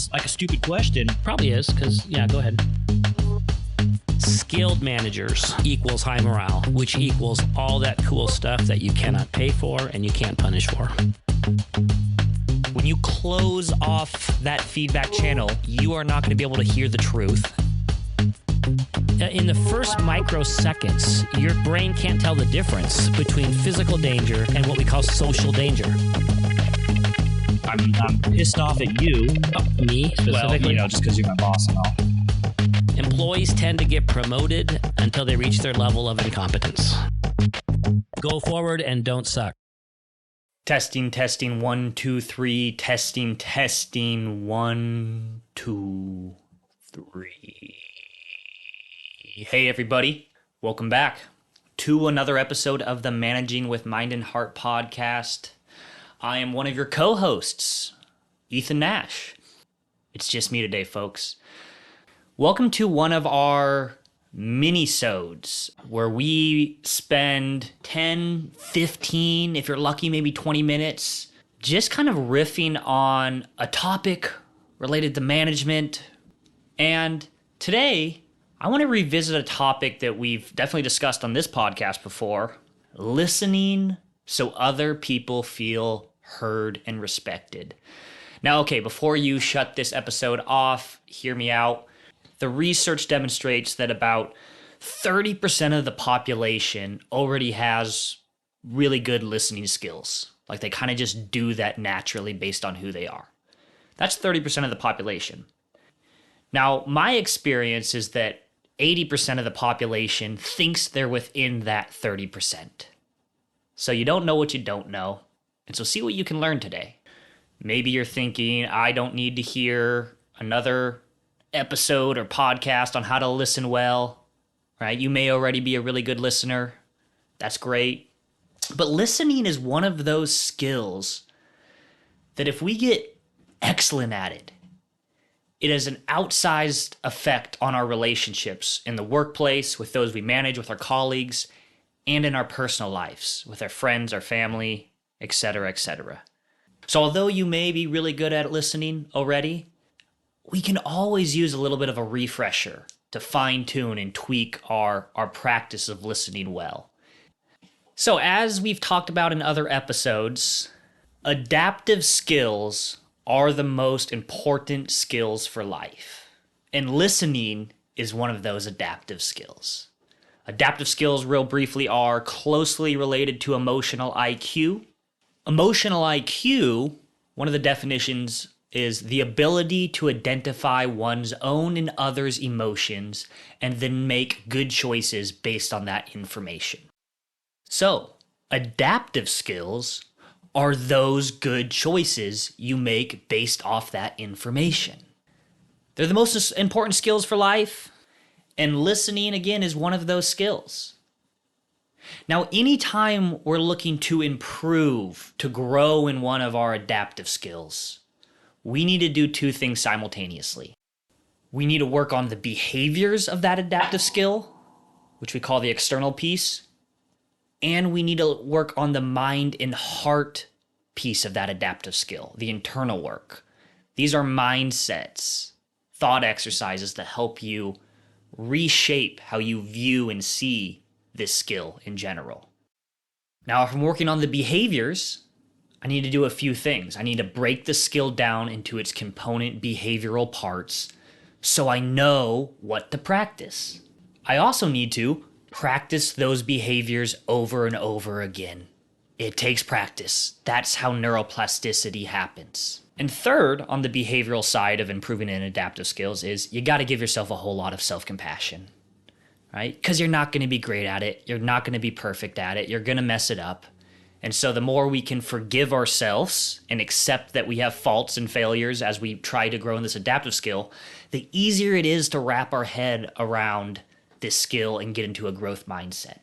sounds like a stupid question. Probably is, because, yeah, go ahead. Skilled managers equals high morale, which equals all that cool stuff that you cannot pay for and you can't punish for. When you close off that feedback channel, you are not going to be able to hear the truth. In the first microseconds, your brain can't tell the difference between physical danger and what we call social danger. I'm pissed off at you. Me, specifically? Well, just because you're my boss and all. Employees tend to get promoted until they reach their level of incompetence. Go forward and don't suck. Testing, 1, 2, 3. Testing, 1, 2, 3. Hey, everybody. Welcome back to another episode of the Managing with Mind and Heart podcast. I am one of your co-hosts, Ethan Nash. It's just me today, folks. Welcome to one of our Minisodes, where we spend 10, 15, if you're lucky, maybe 20 minutes, just kind of riffing on a topic related to management. And today, I want to revisit a topic that we've definitely discussed on this podcast before: listening so other people feel heard and respected. Now, okay, before you shut this episode off, hear me out. The research demonstrates that about 30% of the population already has really good listening skills. Like they kind of just do that naturally based on who they are. That's 30% of the population. Now, my experience is that 80% of the population thinks they're within that 30%. So you don't know what you don't know. And so see what you can learn today. Maybe you're thinking, I don't need to hear another episode or podcast on how to listen well, right? You may already be a really good listener. That's great. But listening is one of those skills that if we get excellent at it, it has an outsized effect on our relationships in the workplace, with those we manage, with our colleagues, and in our personal lives, with our friends, our family, etc., etc. So although you may be really good at listening already, we can always use a little bit of a refresher to fine-tune and tweak our practice of listening well. So as we've talked about in other episodes, adaptive skills are the most important skills for life. And listening is one of those adaptive skills. Adaptive skills, real briefly, are closely related to emotional IQ. Emotional IQ, one of the definitions is the ability to identify one's own and others' emotions and then make good choices based on that information. So, adaptive skills are those good choices you make based off that information. They're the most important skills for life, and listening, again, is one of those skills. Now, anytime we're looking to improve, to grow in one of our adaptive skills, we need to do two things simultaneously. We need to work on the behaviors of that adaptive skill, which we call the external piece, and we need to work on the mind and heart piece of that adaptive skill, the internal work. These are mindsets, thought exercises that help you reshape how you view and see this skill in general. Now, if I'm working on the behaviors, I need to do a few things. I need to break the skill down into its component behavioral parts so I know what to practice. I also need to practice those behaviors over and over again. It takes practice. That's how neuroplasticity happens. And third, on the behavioral side of improving in adaptive skills, is you got to give yourself a whole lot of self-compassion, right? Because you're not going to be great at it. You're not going to be perfect at it. You're going to mess it up. And so the more we can forgive ourselves and accept that we have faults and failures as we try to grow in this adaptive skill, the easier it is to wrap our head around this skill and get into a growth mindset.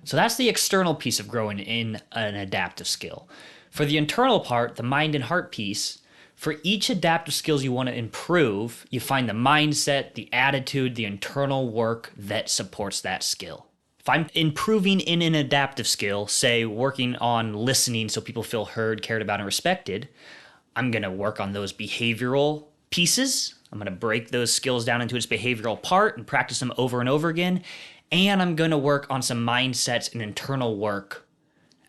So that's the external piece of growing in an adaptive skill. For the internal part, the mind and heart piece, for each adaptive skills you want to improve, you find the mindset, the attitude, the internal work that supports that skill. If I'm improving in an adaptive skill, say working on listening so people feel heard, cared about, and respected, I'm going to work on those behavioral pieces. I'm going to break those skills down into its behavioral part and practice them over and over again. And I'm going to work on some mindsets and internal work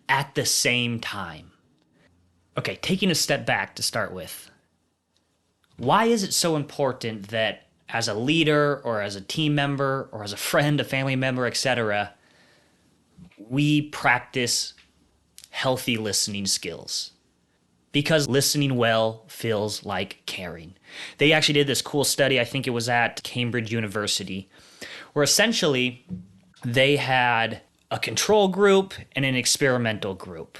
at the same time. Okay, taking a step back to start with. Why is it so important that as a leader or as a team member or as a friend, a family member, etc., we practice healthy listening skills? Because listening well feels like caring. They actually did this cool study, I think it was at Cambridge University, where essentially they had a control group and an experimental group.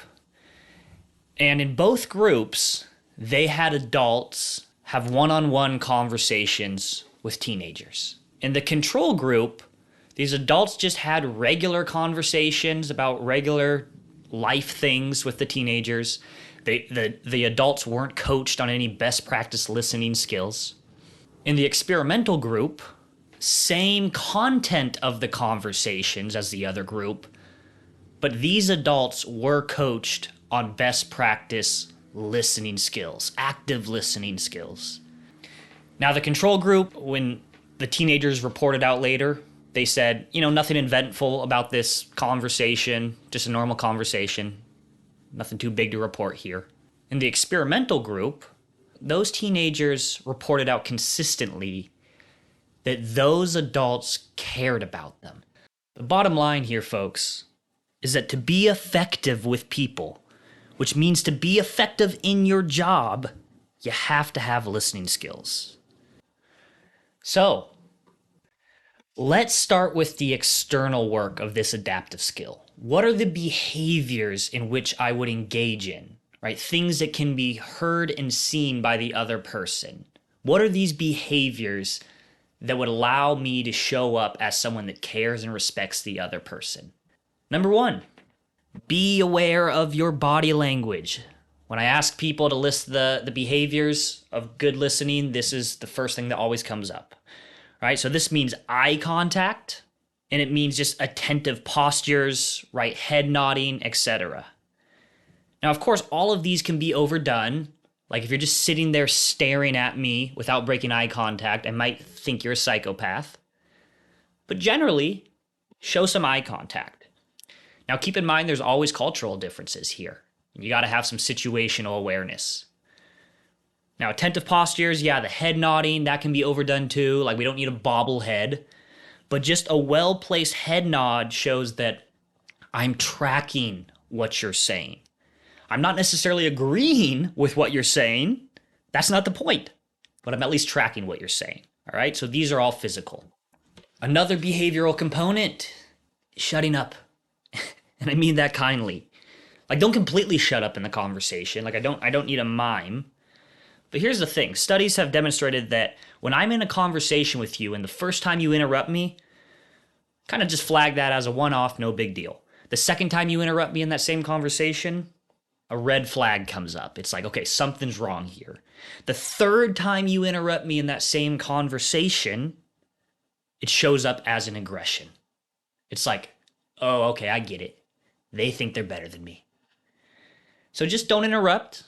And in both groups, they had adults have one-on-one conversations with teenagers. In the control group, these adults just had regular conversations about regular life things with the teenagers. The adults weren't coached on any best practice listening skills. In the experimental group, same content of the conversations as the other group, but these adults were coached on best practice listening skills, active listening skills. Now, the control group, when the teenagers reported out later, they said, nothing eventful about this conversation, just a normal conversation. Nothing too big to report here. In the experimental group, those teenagers reported out consistently that those adults cared about them. The bottom line here, folks, is that to be effective with people, which means to be effective in your job, you have to have listening skills. So, let's start with the external work of this adaptive skill. What are the behaviors in which I would engage in, right? Things that can be heard and seen by the other person. What are these behaviors that would allow me to show up as someone that cares and respects the other person? Number one, be aware of your body language. When I ask people to list the behaviors of good listening, this is the first thing that always comes up, right? So this means eye contact, and it means just attentive postures, right? Head nodding, etc. Now, of course, all of these can be overdone. Like if you're just sitting there staring at me without breaking eye contact, I might think you're a psychopath. But generally, show some eye contact. Now, keep in mind, there's always cultural differences here. You got to have some situational awareness. Now, attentive postures, yeah, the head nodding, that can be overdone too. Like we don't need a bobblehead. But just a well-placed head nod shows that I'm tracking what you're saying. I'm not necessarily agreeing with what you're saying. That's not the point. But I'm at least tracking what you're saying. All right? So these are all physical. Another behavioral component, shutting up. And I mean that kindly. Like don't completely shut up in the conversation. Like I don't need a mime. But here's the thing. Studies have demonstrated that when I'm in a conversation with you and the first time you interrupt me, kind of just flag that as a one-off, no big deal. The second time you interrupt me in that same conversation, a red flag comes up. It's like, okay, something's wrong here. The third time you interrupt me in that same conversation, it shows up as an aggression. It's like, oh, okay, I get it. They think they're better than me. So just don't interrupt.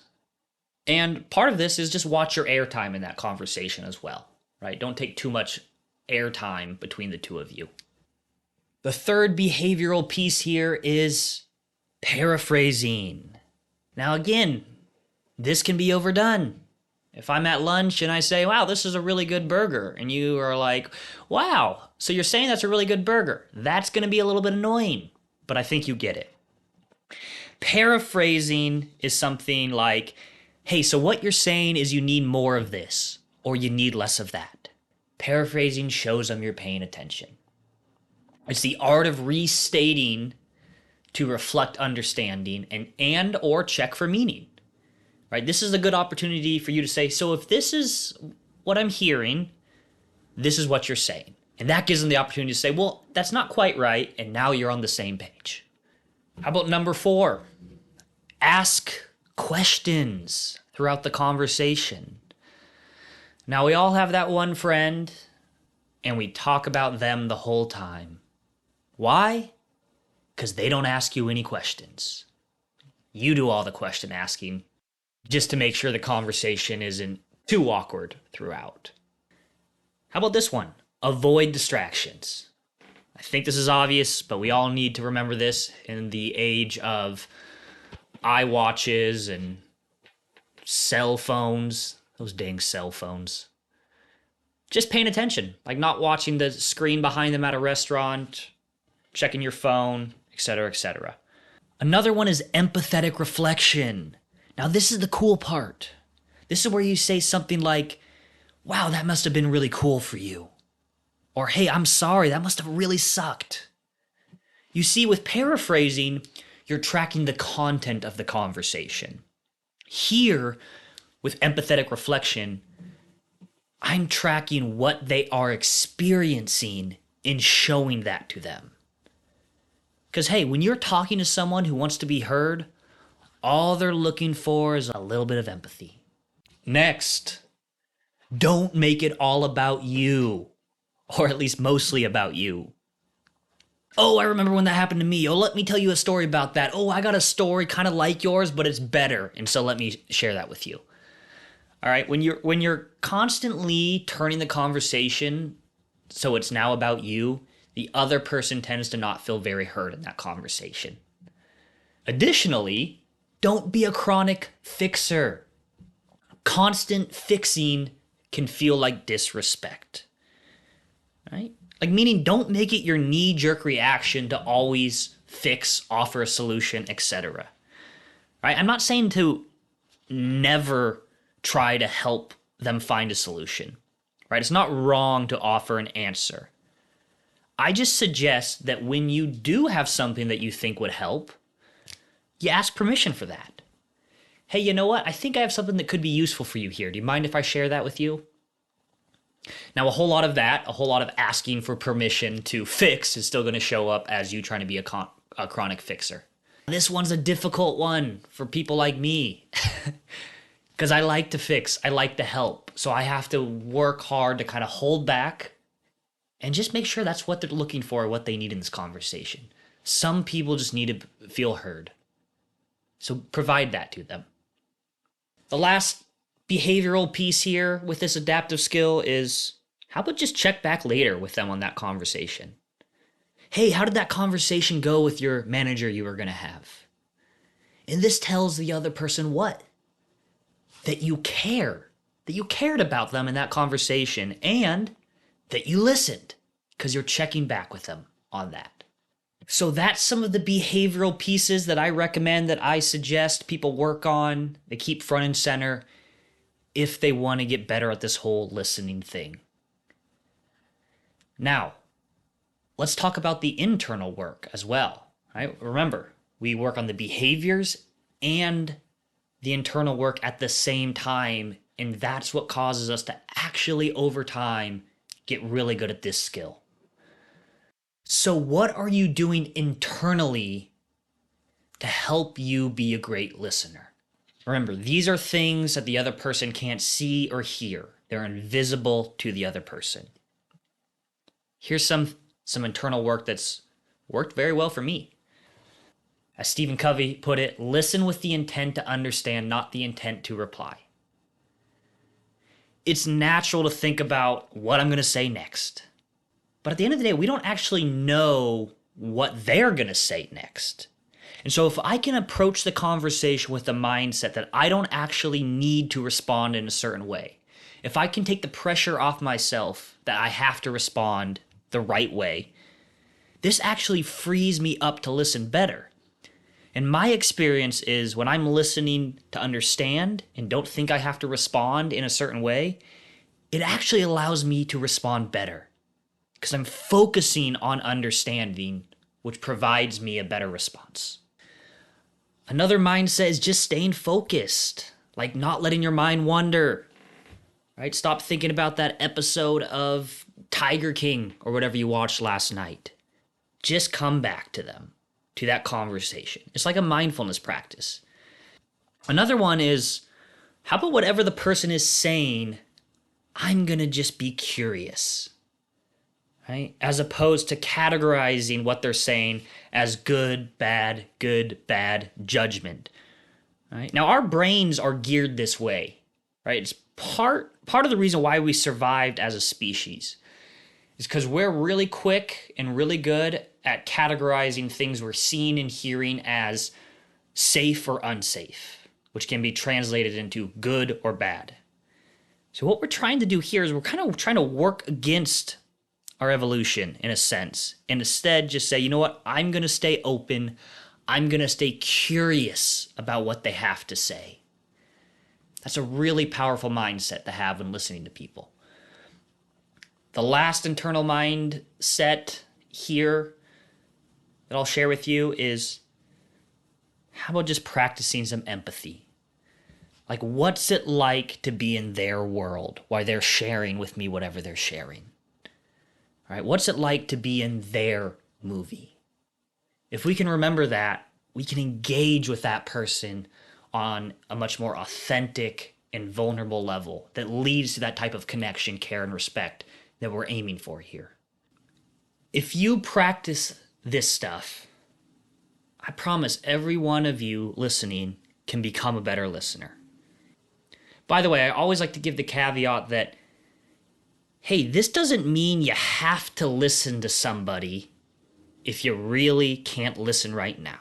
And part of this is just watch your airtime in that conversation as well, right? Don't take too much airtime between the two of you. The third behavioral piece here is paraphrasing. Now again, this can be overdone. If I'm at lunch and I say, wow, this is a really good burger, and you are like, wow, so you're saying that's a really good burger. That's going to be a little bit annoying, but I think you get it. Paraphrasing is something like, hey, so what you're saying is you need more of this, or you need less of that. Paraphrasing shows them you're paying attention. It's the art of restating to reflect understanding and or check for meaning. Right? This is a good opportunity for you to say, so if this is what I'm hearing, this is what you're saying. And that gives them the opportunity to say, well, that's not quite right, and now you're on the same page. How about number 4? Ask questions throughout the conversation. Now, we all have that one friend, and we talk about them the whole time. Why? Because they don't ask you any questions. You do all the question asking just to make sure the conversation isn't too awkward throughout. How about this one? Avoid distractions. I think this is obvious, but we all need to remember this in the age of iWatches and cell phones. Those dang cell phones. Just paying attention, like not watching the screen behind them at a restaurant, checking your phone, etc., etc. Another one is empathetic reflection. Now, this is the cool part. This is where you say something like, wow, that must have been really cool for you. Or, hey, I'm sorry, that must have really sucked. You see, with paraphrasing, you're tracking the content of the conversation. Here, with empathetic reflection, I'm tracking what they are experiencing in showing that to them. Because, hey, when you're talking to someone who wants to be heard, all they're looking for is a little bit of empathy. Next, don't make it all about you, or at least mostly about you. Oh, I remember when that happened to me. Oh, let me tell you a story about that. Oh, I got a story kind of like yours, but it's better, and so let me share that with you. All right, when you're constantly turning the conversation so it's now about you, the other person tends to not feel very heard in that conversation. Additionally, don't be a chronic fixer. Constant fixing can feel like disrespect, right? Like, meaning don't make it your knee-jerk reaction to always fix, offer a solution, etc. Right? I'm not saying to never try to help them find a solution, right? It's not wrong to offer an answer. I just suggest that when you do have something that you think would help, you ask permission for that. Hey, you know what? I think I have something that could be useful for you here. Do you mind if I share that with you? Now, a whole lot of asking for permission to fix is still going to show up as you trying to be a chronic fixer. This one's a difficult one for people like me because I like to fix, I like to help. So I have to work hard to kind of hold back and just make sure that's what they're looking for, what they need in this conversation. Some people just need to feel heard. So provide that to them. The last behavioral piece here with this adaptive skill is, how about just check back later with them on that conversation? Hey, how did that conversation go with your manager you were going to have? And this tells the other person what? That you care, that you cared about them in that conversation, and that you listened because you're checking back with them on that. So that's some of the behavioral pieces that I recommend, that I suggest people work on, they keep front and center if they want to get better at this whole listening thing. Now, let's talk about the internal work as well. Right? Remember, we work on the behaviors and the internal work at the same time, and that's what causes us to actually, over time, get really good at this skill. So what are you doing internally to help you be a great listener? Remember, these are things that the other person can't see or hear. They're invisible to the other person. Here's some internal work that's worked very well for me. As Stephen Covey put it, listen with the intent to understand, not the intent to reply. It's natural to think about what I'm going to say next. But at the end of the day, we don't actually know what they're going to say next. And so if I can approach the conversation with the mindset that I don't actually need to respond in a certain way, if I can take the pressure off myself that I have to respond the right way, this actually frees me up to listen better. And my experience is when I'm listening to understand and don't think I have to respond in a certain way, it actually allows me to respond better because I'm focusing on understanding, which provides me a better response. Another mindset is just staying focused, like not letting your mind wander, right? Stop thinking about that episode of Tiger King or whatever you watched last night. Just come back to them, to that conversation. It's like a mindfulness practice. Another one is, how about whatever the person is saying, I'm going to just be curious, right? As opposed to categorizing what they're saying as good, bad, judgment, right? Now, our brains are geared this way, right? It's part of the reason why we survived as a species is because we're really quick and really good at categorizing things we're seeing and hearing as safe or unsafe, which can be translated into good or bad. So what we're trying to do here is we're kind of trying to work against our evolution in a sense, and instead just say, you know what, I'm going to stay open. I'm going to stay curious about what they have to say. That's a really powerful mindset to have when listening to people. The last internal mindset here that I'll share with you is, how about just practicing some empathy? Like, what's it like to be in their world while they're sharing with me whatever they're sharing? All right, what's it like to be in their movie? If we can remember that, we can engage with that person on a much more authentic and vulnerable level that leads to that type of connection, care, and respect that we're aiming for here. If you practice this stuff, I promise every one of you listening can become a better listener. By the way, I always like to give the caveat that, hey, this doesn't mean you have to listen to somebody if you really can't listen right now.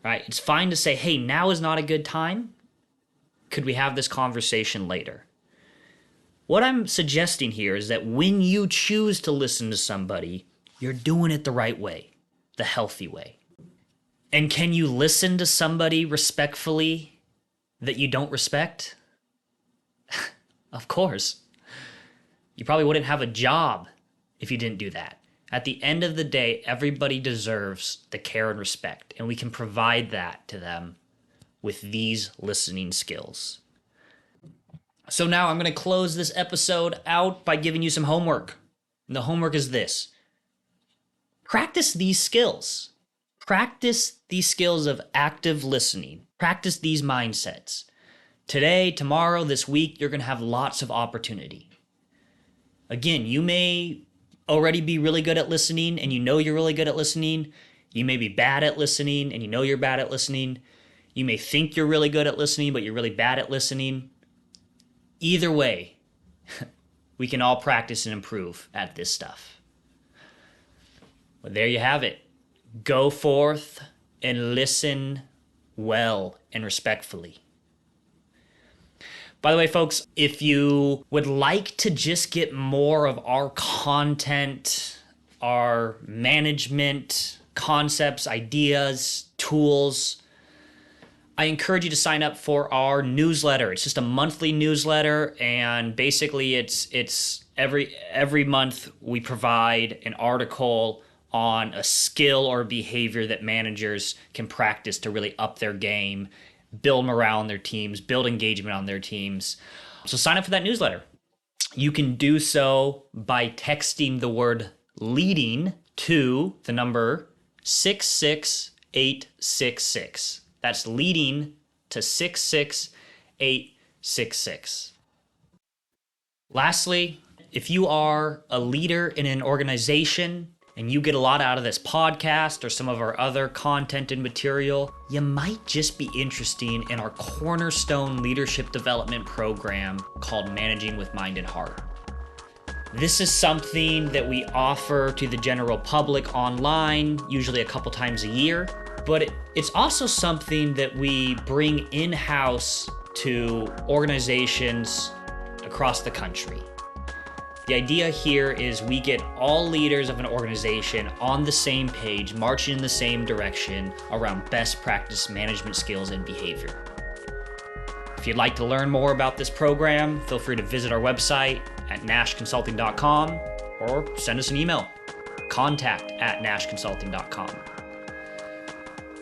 Right? It's fine to say, hey, now is not a good time. Could we have this conversation later? What I'm suggesting here is that when you choose to listen to somebody, you're doing it the right way, the healthy way. And can you listen to somebody respectfully that you don't respect? Of course. You probably wouldn't have a job if you didn't do that. At the end of the day, everybody deserves the care and respect, and we can provide that to them with these listening skills. So now I'm going to close this episode out by giving you some homework. And the homework is this. Practice these skills. Practice these skills of active listening. Practice these mindsets. Today, tomorrow, this week, you're going to have lots of opportunity. Again, you may already be really good at listening and you know you're really good at listening. You may be bad at listening and you know you're bad at listening. You may think you're really good at listening, but you're really bad at listening. Either way, we can all practice and improve at this stuff. Well, there you have it. Go forth and listen well and respectfully. By the way, folks, if you would like to just get more of our content, our management concepts, ideas, tools, I encourage you to sign up for our newsletter. It's just a monthly newsletter, and basically it's every month we provide an article on a skill or behavior that managers can practice to really up their game, build morale on their teams, build engagement on their teams. So sign up for that newsletter. You can do so by texting the word leading to the number 66866. That's leading to 66866. Lastly, if you are a leader in an organization and you get a lot out of this podcast or some of our other content and material, you might just be interested in our cornerstone leadership development program called Managing with Mind and Heart. This is something that we offer to the general public online, usually a couple times a year, but it's also something that we bring in-house to organizations across the country. The idea here is we get all leaders of an organization on the same page, marching in the same direction around best practice management skills and behavior. If you'd like to learn more about this program, feel free to visit our website at nashconsulting.com or send us an email, contact@nashconsulting.com.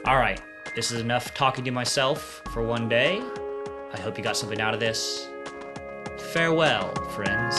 All right, this is enough talking to myself for one day. I hope you got something out of this. Farewell, friends.